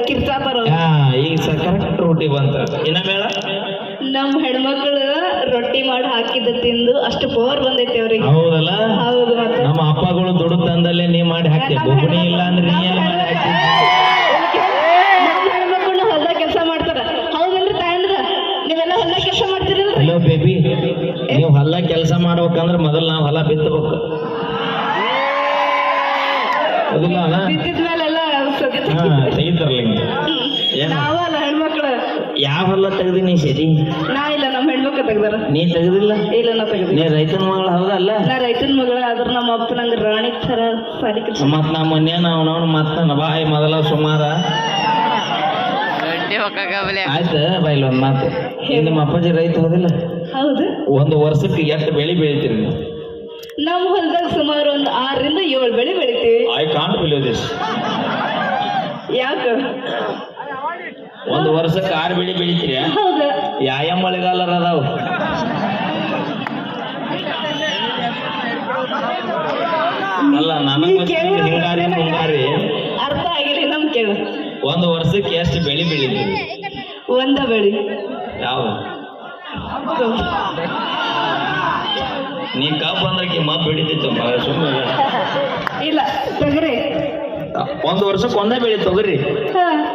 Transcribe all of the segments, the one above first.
ಕಿರ್ಚಾತಾರ ಈಗ ಕರೆಕ್ಟ್ ರೊಟ್ಟಿ ಬಂತ ಇನ್ನ ಮೇಳ ನಮ್ ಹೆಣ್ಮಕ್ಳು ರೊಟ್ಟಿ ಮಾಡಿ ಹಾಕಿದ್ದ ತಿಂದು ಅಷ್ಟು ಪವರ್ ಬಂದೈತಿ ಅವ್ರಿಗೆ. ಹೌದಲ್ಲ? ಹೌದು. ಮತ್ತೆ ನಮ್ಮ ಅಪ್ಪಗಳು ದುಡ್ಡು ತಂದಲ್ಲೇ ನೀ ಮಾಡಿ ಹಾಕ್ತಿ, ಬೊಬ್ಬಣಿ ಇಲ್ಲ ಅಂದ್ರೆ ನೀ ಎಲ್ಲ ಮಾಡಿ ಹಾಕ್ತಿ. ನಮ್ ಹೆಣ್ಮಕ್ಳು ಹೊಲ್ದಾಗ ಕೆಲಸ ಮಾಡ್ತಾರ. ಹೌದಲ್ರಿ ತಾಯಂದ್ರ? ನೀವೆಲ್ಲ ಹೊಲ್ದಾಗ ಕೆಲಸ ಮಾಡ್ತೀರಲ್ರಿ? ಹಲೋ ಬೇಬಿ, ನೀವು ಹೊಲ ಕೆಲಸ ಮಾಡ್ಬೇಕಂದ್ರೆ ಮೊದಲು ನಾವು ಹೊಲ ಬಿತ್ತಬೇಕು. ಹೌದಿಲ್ಲ? ಬಿತ್ತಿದ್ಮೇಲೆಲ್ಲ ತೆಗಿತಾರಲ್ಲ ನಾವಲ್ಲ ಹೆಣ್ಮಕ್ಳು. ಯಾವ ಹೊಲ ತೆಗ್ದಿ ನೀ ಸರಿ? ನಾ ಇಲ್ಲ, ನಮ್ಮ ಹೆಣ್ಮಕ್ಳು ತೆಗ್ದಾರ. ನೀ ತೆಗ್ದಿಲ್ಲ? ಇಲ್ಲ, ನಾ ತೆಗ್ದಿಲ್ಲ. ನೀ ರೈತನ ಮಗಳ ಹೌದಲ್ಲ? ನಾ ರೈತನ ಮಗಳ. ಆದ್ರ ನಮ್ಮ ಅಪ್ಪ ನಂಗೆ ರಾಣಿ ತರ ಸಾರಿ ಕಲ್ಸ. ಮತ್ ನಮ್ಮ ಮನೆ ನಾವು ಮತ್ತ ಬಾಯಿ ಮೊದಲ ಸುಮಾರ ಆಯ್ತ ಬಾಯಿಲ್ ಒಂದ್ ಮಾತು. ನಿಮ್ಮ ಅಪ್ಪಾಜಿ ರೈತ ಹೌದಿಲ್ಲ? ಹೌದು. ಒಂದು ವರ್ಷಕ್ಕೆ ಎಷ್ಟು ಬೆಳಿ ಬೆಳಿತೀರಿ ನೀವು? ನಮ್ಮ ಹೊಲದಾಗ ಸುಮಾರು ಒಂದು 6 ರಿಂದ 7 ಬೆಳೆ ಬೆಳಿತೀವಿ. I can't believe this. ಯಾಕ? ಒಂದು ವರ್ಷಕ್ಕೆ 6 ಬೆಳಿ ಬೆಳಿತೀರಿ? ಹೌದು. ಯಾವ ಮಳೆಗಾಲರ ಅದಾವ? ಅಲ್ಲ ನನಗೆ ಹಿಂಗಾರಿ ಮುಂಗಾರಿ ಅರ್ಥ ಆಗಿಲ್ಲ ನಮ್ ಕೇಳು. ಒಂದು ವರ್ಷಕ್ಕೆ ಎಷ್ಟು ಬೆಳಿ ಬೆಳಿತೀರಿ? ಒಂದ ಬೆಳಿ. ಯಾವ? ನೀ ಕಬ್ಬು ಅಂದ್ರೆ ಮತ್ ಬೆಳಿತಿತ್ತು ಸುಮ್ಮನೆ. ಇಲ್ಲ, ತೊಗರಿ. ಒಂದು ವರ್ಷಕ್ಕೆ ಒಂದೇ ಬೆಳಿ ತೊಗರಿ?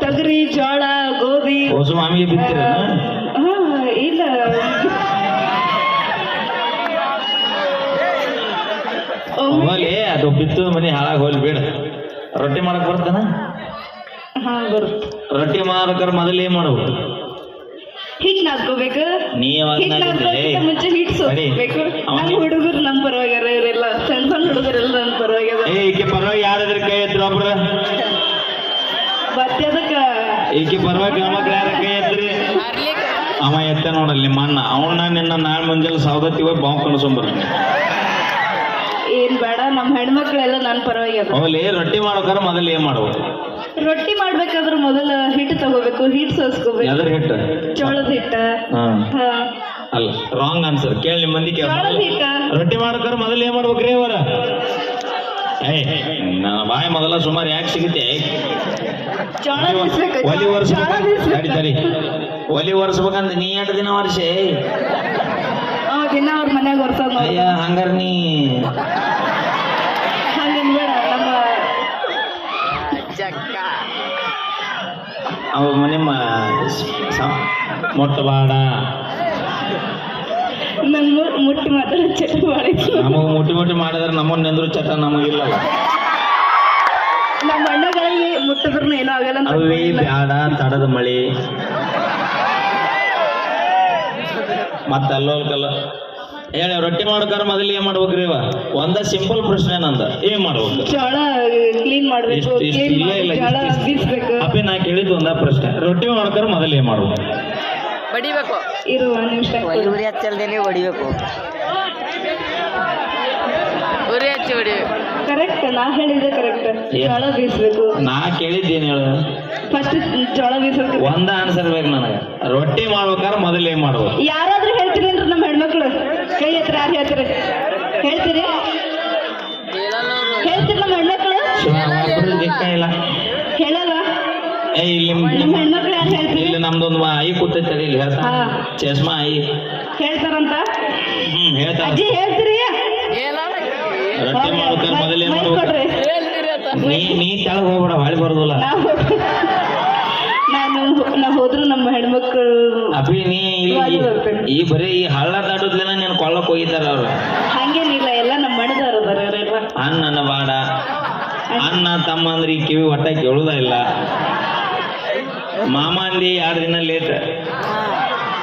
ತೊಗರಿ, ಜೋಳ, ಗೋಧಿ. ಹೊಸ ಮಾಮಿಗೆ ಬಿತ್ತೀರ? ಇಲ್ಲ, ಹೋಗ್ಲಿ, ಅದು ಬಿತ್ತು ಮನೆ ಹಾಳಾಗಿ ಹೋಗ್ಲಿ ಬೇಡ. ರೊಟ್ಟಿ ಮಾಡಕ್ ಬರ್ತಾನ? ಬರುತ್ತೆ. ರೊಟ್ಟಿ ಮಾಡಕ್ರ ಮೊದಲು ಏನ್ ಮಾಡ್ಬೇಕು? ಹಿಟ್ ನಾದ್ಕೋಬೇಕು. ಮುಂಚೆ ಹಿಟ್ ಸೋಸ್ಬೇಕು. ನಮ್ ಹುಡುಗರು ನಮ್ ಪರವಾಗ್ಯಾರ, ಇವರೆಲ್ಲ ಸಣ್ಣ ಸಣ್ಣ ಹುಡುಗರೆಲ್ಲ ನನ್ ಪರವಾಗ್ಯಾರ. ಈಕೆ ಪರವಾಗಿ ಯಾರಾದ್ರ ಕೈ ಎತ್ತರ ಒಬ್ರ? ಮತ್ತೆ ಅದಕ್ಕ ಈಕೆ ಪರವಾಗಿ ಗಮಕ್ಳು ಯಾರ ಕೈ ಎತ್ತರಿ? ಅವ ಎತ್ತ ನೋಡಲ್ಲ ನಿಮ್ಮ ಅಣ್ಣ. ಅವನ್ನ ನಿನ್ನ ನಾಳೆ ಮುಂಜಾನೆ ಸೌದತ್ತಿ ಹೋಗಿ ಬಾಂಬ್ ಕಣಸಂಬರ್. ಏನ್ ಬೇಡ, ನಮ್ ಹೆಣ್ಮಕ್ಳೆಲ್ಲ ನನ್ ಪರವಾಗ್ಯಾರ. ಅವಲ್ಲಿ ರೊಟ್ಟಿ ಮಾಡ್ಬೇಕಾರ ಮೊದಲು ಏನ್ ಮಾಡ್ಬೇಕು? ರೊಟ್ಟಿ ಮಾಡ್ಬೇಕಾದ್ರೆ ಮೊದಲ ಹಿಟ್ಟು ತಗೋಬೇಕು, ಹಿಟ್ ಸೋಸ್ಕೋಬೇಕು. ಯಾವ್ದ್ರ ಹಿಟ್ಟ? ಜೋಳದ ಹಿಟ್ಟ. ಅಲ್ಲ, ರಾಂಗ್ ಆನ್ಸರ್. ಕೇಳಿ ನಿಮ್ಮ ಮಂದಿ ಕೇಳ. ಜೋಳದ ಹಿಟ್ಟ. ರೊಟ್ಟಿ ಮಾಡ್ಬೇಕಾರ ಮೊದಲು ಏನ್ ಮಾಡ್ಬೇಕ್ರಿ ಅವರ? ನನ್ನ ಬಾಯಿ ಮೊದಲ ಸುಮಾರು ಯಾಕೆ ಸಿಗುತ್ತೆ? ಒಲಿ ಒರೆಸ್ಬೇಕಂತ ಒಲಿ ಒರೆಸ್ಬೇಕಂತ ನೀ 8 ದಿನ ವರ್ಷ ದಿನ ಅವ್ರ ಮನ್ಯಾಗ ಒರ್ಸೋದು. ಅಯ್ಯ, ಹಂಗಾರ ನೀ ಹಂಗನ್ಬೇಡ. ನಮ್ಮ ಅವ್ರ ಮನೆ ಮೊಟ್ಟಬಾಡ. ನಂಗೆ ಮುಟ್ಟಿ ಮಾತಾಡೋ ಚಟ ಮಾಡಿದ್ರು. ನಮಗ್ ಮುಟ್ಟಿ ಮಾಡಿದ್ರೆ ನಮ್ಮನ್ನ ನೆಂದ್ರು ಚಟ ನಮಗಿಲ್ಲ. ನಮ್ಮ ಅಣ್ಣಗಳಿಗೆ ಮುಟ್ಟಿದ್ರು ಏನೋ ಆಗಲ್ಲ. ಅಲ್ಲಿ ಬ್ಯಾಡ ತಡದ ಮಳಿ ಮತ್ತ ಅಲ್ಲೋಲ್ಕಲ್ಲ. ಹೇಳಿ, ರೊಟ್ಟಿ ಮಾಡ್ಬೇಕಾರ ಮೊದಲು ಏನ್ ಮಾಡ್ಬೇಕ್ರಿ? ಒಂದ ಸಿಂಪಲ್ ಪ್ರಶ್ನೆ ನಂದ. ಏನ್ ಮಾಡ್ಬೇಕು? ಜೋಳ ಕ್ಲೀನ್ ಮಾಡ್ಬೇಕು. ಅಪ್ಪಿ ನಾ ಕೇಳಿದ್ದು ಒಂದ ಪ್ರಶ್ನೆ. ರೊಟ್ಟಿ ಮಾಡ್ಬೇಕಾರ ಮೊದಲು ಏನ್ ಮಾಡ್ಬೇಕು? ಬಡಿಬೇಕು. ಇರುವ ನಿಮಿಷ ಉರಿ ಹಚ್ಚಲ್ದೇನೆ ಹೊಡಿಬೇಕು. ಉರಿ ಹಚ್ಚಿ ಹೊಡಿಬೇಕು. ಕರೆಕ್ಟ್, ನಾ ಹೇಳಿದೆ ಕರೆಕ್ಟ್. ಜೋಳ ಬೀಸ್ಬೇಕು. ನಾ ಕೇಳಿದ್ದೇನು ಹೇಳು? ಫಸ್ಟ್ ಜೋಳ ಬೀಸ್ಬೇಕು. ಒಂದ ಆನ್ಸರ್ ಬೇಕು ನನಗೆ. ರೊಟ್ಟಿ ಮಾಡ್ಬೇಕಾರ ಮೊದಲು ಏನ್ ಮಾಡ್ಬೇಕು? ಯಾರಾದ್ರೂ ಹೇಳ್ತೀರಿ ಅಂದ್ರೆ ನಮ್ಮ ಹೆಣ್ಮಕ್ಳು ಕೈ ಹತ್ರ ಯಾರು ಹೇಳ್ತೀರಿ? ಹೇಳ್ತೀರಿ? ಹೇಳ್ತೀರಿ ನಮ್ಮ ಹೆಣ್ಮಕ್ಳು? ಇಲ್ಲ, ಹೇಳಲ್ಲ. ಇಲ್ಲಿ ಹೆಣ್ಮಕ್ಳು ಯಾರು ಹೇಳ್ತೀರಿ? ಇಲ್ಲಿ ನಮ್ದೊಂದು ಆಯಿ ಕೂತೈತೆ, ಇಲ್ಲಿ ಹೇಳ್ತಾ ಚಸ್ಮಾ ಆಯಿ ಹೇಳ್ತಾರಂತ. ಹೇಳ್ತಾರ. ಅಜ್ಜಿ ಹೇಳ್ತೀರಿ? ರೊಟ್ಟಿ ಮಾಡ್ಬೇಕಾರ ಮೊದಲು ಏನ್ ಮಾಡ್ಬೇಕು? ನೀ ತೆಳಗ್ ಹೋಗ್ಬೇಡ, ಹೊಳಿ ಬರೋದಿಲ್ಲ. ನಾ ಹೋದ್ರು ನಮ್ಮ ಹೆಣ್ಮಕ್ಳು ಅಭಿ ನೀ ಈ ಬರೀ ಈ ಹಳ್ಳ ದಾಟದ್ಲೇನ ನೀನ್ ಕೊಳ್ಳಕ್ ಹೋಗಿದ್ದಾರ ಅವ್ರು. ಹಂಗೇನಿಲ್ಲ, ಎಲ್ಲ ನಮ್ಮ ಮಣದಾರ ಅನ್ನ ಬಾಡ. ಅಣ್ಣ ತಮ್ಮ ಅಂದ್ರೆ ಈ ಕಿವಿ ಒಟ್ಟ ಕೇಳುದ ಇಲ್ಲ. ಮಾಮ ಅಂದಿ 2 ದಿನ ಲೇಟ್,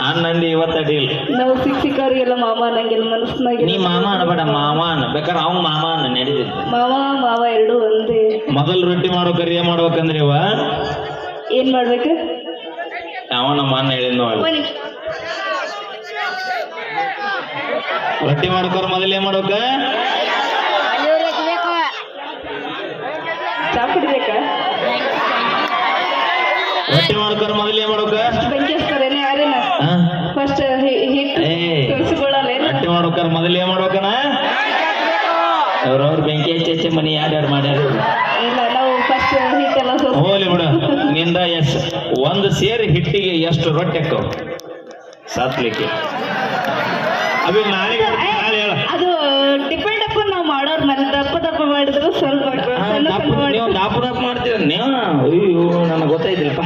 ಅಣ್ಣ ಅಂದಿ ಇವತ್ತು ಅಡಿಲ್ಲ. ನಾವು ಸಿಕ್ಕವ್ರಿಗೆಲ್ಲ ಮಾಮ ಅನ್ನಂಗಿಲ್ಲ ಮನಸ್ಸಿನಾಗ. ನೀ ಮಾಮ ಅನ್ಬೇಡ, ಮಾಮ ಅನ್ನ ಬೇಕಾದ್ರೆ ಅವ್ನ ಮಾಮ ಅನ್ನ ನಡೀತೈತಿ. ಮಾವ ಎರಡು ಒಂದೇ. ಮೊದಲ್ ರೊಟ್ಟಿ ಮಾಡ್ಬೇಕ್ರಿ ಏನ್ ಮಾಡ್ಬೇಕಂದ್ರೆ ಇವ ಏನ್ ಮಾಡ್ಬೇಕು? ಯಾವ ನಮ್ಮ ಅನ್ನ ಹೇಳಿದ್ ನೋಡಿ. ರೊಟ್ಟಿ ಮಾಡ್ಕೋರ್ ಮೊದಲು ಏನ್ ಮಾಡ್ಬೇಕ? ಚಾ ಕುಡಿಬೇಕಾ? ರೊಟ್ಟಿ ಮಾಡ್ಕೋರ್ ಮೊದಲು ಏನ್ ಮಾಡ್ಬೇಕ? ಬೆಂಕಿ ಹಚ್ತಾರೇನೆ ಯಾರೇನ? ಫಸ್ಟ್ ಹಿಟ್ಟು ರೊಟ್ಟಿ ಮಾಡ್ಬೇಕಾರ ಮೊದಲು ಏನ್ ಮಾಡ್ಬೇಕನ? ಅವ್ರವ್ರ ಬೆಂಕಿ ಹಚ್ಚಿ ಮನಿ ಯಾರ್ಯಾರು ಮಾಡ್ಯಾರ? ಇಲ್ಲ, ನಾವು ಫಸ್ಟ್ ಹಿಟ್ಟೆಲ್ಲ ಹೋಗ್ಲಿ ಬಿಡು. ಎಸ್ ಒಂದು ಸೇರಿ ಹಿಟ್ಟಿಗೆ ಎಷ್ಟು ರೊಟ್ಟಿ ಹಾಕವು ಸಾತ್ಲಿಕ್ಕೆ ಅಭಿ ನಾಳೆ ಹೇಳ ಅದು ಡಿಪೆಂಡ್ ಅಪ್ ನಾವು ಮಾಡೋರ್ ಮೇಲೆ ದಪ್ಪ ದಪ್ಪ ಮಾಡಿದ್ರು ಸ್ವಲ್ಪ ಆಗ್ತದೆ, ಸಣ್ಣ ಸಣ್ಣ ನೀವು ದಪ್ಪ ದಪ್ಪ ಮಾಡ್ತೀರ ನೀವು ಅಯ್ಯೋ ನನಗೆ ಗೊತ್ತಾಯ್ತಿಲ್ಲಪ್ಪ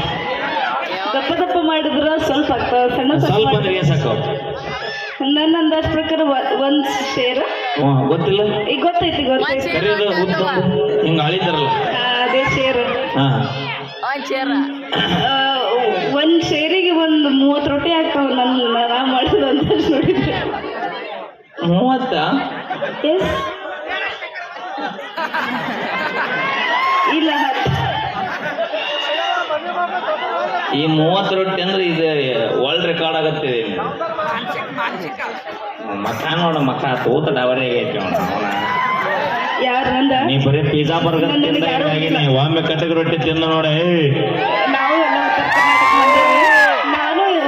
ದಪ್ಪ ದಪ್ಪ ಮಾಡಿದ್ರ ಸ್ವಲ್ಪ ಆಗ್ತಾವ, ಸಣ್ಣ ಸ್ವಲ್ಪ ಸಣ್ಣ ಅಂದ್ರೆ ಏನ್ ಸಾಕವು ನನ್ನ ಅಂದಾಜ್ ಪ್ರಕಾರ ಒಂದ್ ಸೇರ ಗೊತ್ತಿಲ್ಲ ಈಗ ಗೊತ್ತೈತಿ ಗೊತ್ತೈತಿ ಕರೆಯೋದು ಉದ್ದ ಹಿಂಗ ಅಳಿತಾರಲ್ಲ ಅದೇ ಸೇರು ಹಾ ಒಂದ್ ಸೇರಿಗೆ ಒಂದು 30 ರೊಟ್ಟಿ ಆಗ್ತಾವ ನಾ ಮಾಡೋದು ಅಂತ ನೋಡಿದ್ರೆ 30 ಎಸ್ ಇಲ್ಲ ಈ 30 ರೊಟ್ಟಿ ಅಂದ್ರೆ ಇದು ವರ್ಲ್ಡ್ ರೆಕಾರ್ಡ್ ಆಗತ್ತಿದೆ ಮಕ್ಕ ನೋಡ ಮಕ್ಕ ತೂತ ಡವರಿಗೆ ಐತಿ ಅವನ ಯಾರು ನಂದ ನೀ ಬರೀ ಪಿಜ್ಜಾ ಬರ್ಗರ್ ತಿಂದಾಗಿ ನೀ ಒಮ್ಮೆ ಕಟಕ್ ರೊಟ್ಟಿ ತಿಂದ ನೋಡ ನಾವು ಎಲ್ಲ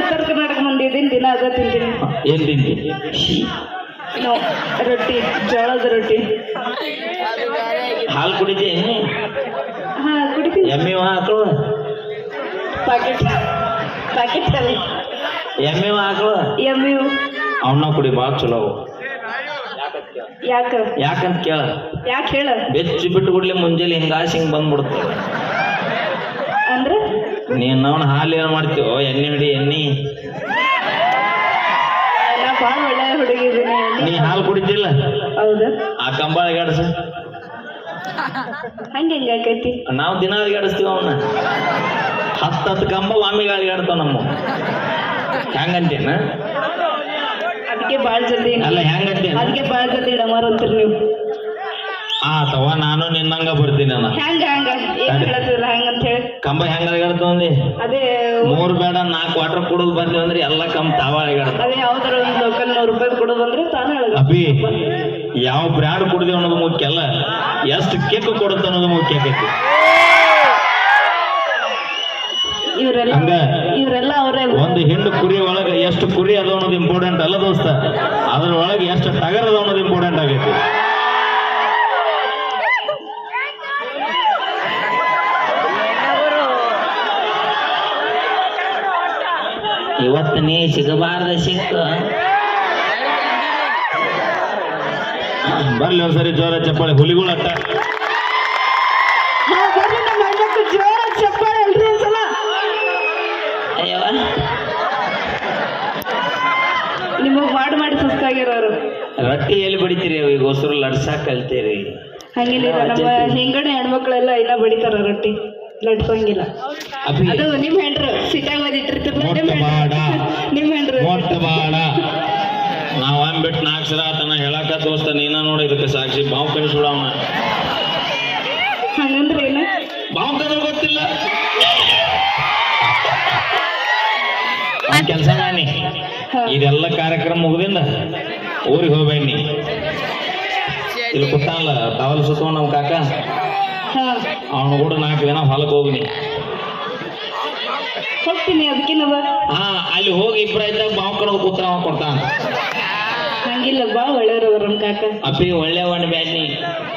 ಉತ್ತರ ಕರ್ನಾಟಕ ಮಂದಿ ಇದೀನಿ, ದಿನ ಅದ ತಿಂತೀನಿ. ಏನ್ ತಿಂತಿ ನಾವು ರೊಟ್ಟಿ, ಜೋಳದ ರೊಟ್ಟಿ. ಹಾಲು ಕುಡಿತಿ ಹಾ ಕುಡಿತೀನಿ. ಎಮ್ಮೆ ಹಾಕಳು ಪ್ಯಾಕೆಟ್ ಅಲ್ಲಿ ಎಮ್ಮೆ ಹಾಕಳು ಎಮ್ಮೆ ಅವನ್ನ ಕುಡಿ ಭಾಳ ಚಲೋ ಅವು. ಯಾಕಂತ ಕೇಳ ಯಾಕೆ ಹೇಳ ಬೆಚ್ಚಿ ಬಿಟ್ಟು ಕುಡ್ಲಿ ಮುಂಜಾನೆ ಹಿಂಗಾಸಿ ಹಿಂಗ್ ಬಂದ್ಬಿಡುತ್ತೆ ಅಂದ್ರೆ ನೀನ್ ಅವನ ಹಾಲು ಏನ್ ಮಾಡ್ತೀವೋ ಎಣ್ಣೆ ಹಿಡಿ ಎಣ್ಣಿ ನಾ ಭಾಳ ಒಳ್ಳೆ ಹುಡುಗಿದ್ದೀನಿ. ನೀ ಹಾಲು ಕುಡಿತಿಲ್ಲ ಹೌದಾ? ಆ ಕಂಬ ಅಳಗಾಡ್ಸ ಹಂಗೆ ಹೆಂಗಾಕೈತಿ? ನಾವು ದಿನ ಅಳಗಾಡಿಸ್ತೀವ ಅವನ್ನ 10 ಕಂಬ ಆಮೇಲೆ ಅಳಗಾಡ್ತಾವ ನಮ್ಮ ಹೆಂಗಂತೇನ ಅದಕ್ಕೆ ಭಾಳ ಜಲ್ದಿ ಅಲ್ಲ ಹೆಂಗಂತೇನ ಅದಕ್ಕೆ ಭಾಳ ಜಲ್ದಿ ಡಮಾರ್ ಅಂತೀರಿ ನೀವು. ಆತವ ನಾನು ನಿನ್ನಂಗ ಬರ್ತೀನಿ ಅಣ್ಣ ಹೆಂಗ ಏನ್ ಹೇಳತ್ತಿಲ್ಲ ಹೆಂಗಂತ ಹೇಳಿ ಕಂಬ ಹೆಂಗ ಅಳಗಾಡ್ತಾವ ಅಂದಿ ಅದೇ 3 ಬೇಡ 4 ವಾಟರ್ ಕುಡಿದು ಬಂದಿವಿ ಅಂದ್ರೆ ಎಲ್ಲ ಕಂಬ ತಾವ ಅಳಗಾಡ್ತಾವ. ಅದೇ ಯಾವ್ದಾರ ಒಂದು ಲೋಕಲ್ 100 ರೂಪಾಯಿ ಕೊಡೋದು ಅಂದ್ರೆ ತಾನೇ ಹೇಳೋದು. ಅಭಿ ಯಾವ ಬ್ರ್ಯಾಂಡ್ ಕುಡಿದೇವ ಅನ್ನೋದು ಮುಖ್ಯ ಅಲ್ಲ, ಎಷ್ಟು ಕೇಕ್ ಕೊಡುತ್ತ ಅನ್ನೋದು ಮುಖ್ಯ ಆಗೈತಿ. ಇವರೆಲ್ಲ ಅವರೇ ಒಂದು ಹಿಂಡು ಕುರಿ ಒಳಗೆ ಎಷ್ಟು ಕುರಿ ಅದ ಅನ್ನೋದು ಇಂಪಾರ್ಟೆಂಟ್ ಅಲ್ಲ ದೋಸ್ತ, ಅದ್ರ ಒಳಗೆ ಎಷ್ಟು ಟಗರ್ ಅದ ಅನ್ನೋದು ಇಂಪಾರ್ಟೆಂಟ್ ಆಗೈತಿ. ಇವತ್ತು ನೀ ಸಿಗಬಾರ್ದ ಸಿಕ್ಕ ಬರ್ಲಿ ಒಂದ್ಸರಿ ಜೋರ ಚಪ್ಪಾಳೆ ಹುಲಿಗಳು ಅಟ್ಟ ಜೋರ ಚಪ್ಪಾಳೆ ಅಲ್ರಿ ಒಂದ್ಸಲ. ನಿಮಗ್ ಮಾಡಿ ಸುಸ್ತಾಗಿರೋರು ರೊಟ್ಟಿ ಎಲ್ಲಿ ಬಡಿತೀರಿ ಈಗ ಹೊಸರು ಲಡ್ಸಾಕ್ ಕಲ್ತೀರಿ. ಹಂಗೇನಿಲ್ಲ, ನಮ್ಮ ಹಿಂಗಡೆ ಹೆಣ್ಮಕ್ಳೆಲ್ಲ ಇನ್ನ ಬಡಿತಾರ ರೊಟ್ಟಿ, ಲಡ್ಸಂಗಿಲ್ಲ. ಅದು ನಿಮ್ ಹೆಂಡ್ರು ಸಿಟ್ಟಾಗ ಬಂದಿಟ್ಟಿರ್ತಿರ್ಲ ನಿಮ್ ಹೆಂಡ್ರು ನಾವ್ ಅಂದ್ಬಿಟ್ಟು 4 ಸಲ ಆತನ ಹೇಳಾಕ ದೋಸ್ತ ನೀನ ನೋಡಿ ಇದಕ್ಕೆ ಸಾಕ್ಷಿ ಬಾವು ಕಳಿಸ್ಬಿಡವನ. ಹಂಗಂದ್ರೆ ಏನ ಬಾವು ಕದ್ರ ಗೊತ್ತಿಲ್ಲ ಕೆಲಸ ಮಾಡಿ ಇದೆಲ್ಲ ಕಾರ್ಯಕ್ರಮ ಮುಗ್ದಿಂದ ಊರಿಗೆ ಹೋಗ್ಬೇಡಿ. ಇಲ್ಲಿ ಕೂತಾನಲ್ಲ ಟವಲ್ ಸುತ್ಕೊಂಡ್ ನಮ್ ಕಾಕ, ಅವನು ಕೂಡ 4 ದಿನ ಹೊಲಕ್ಕೆ ಹೋಗ್ನಿ. ಹೋಗ್ತೀನಿ ಅದಕ್ಕಿನ್ನವ. ಹಾ ಅಲ್ಲಿ ಹೋಗಿ ಇಬ್ಬರ ಇದ್ದಾಗ ಬಾವು ಕಡೋದು ಕೂತ್ರ ಅವ ಕೊಡ್ತಾನ. ಹಂಗಿಲ್ಲ, ಬಾಳ ಒಳ್ಳೆಯವ್ರವ್ರ ನಮ್ ಕಾಕ. ಅಪ್ಪಿ ಒಳ್ಳೆಯವನ್ ಬ್ಯಾಡ್ನಿ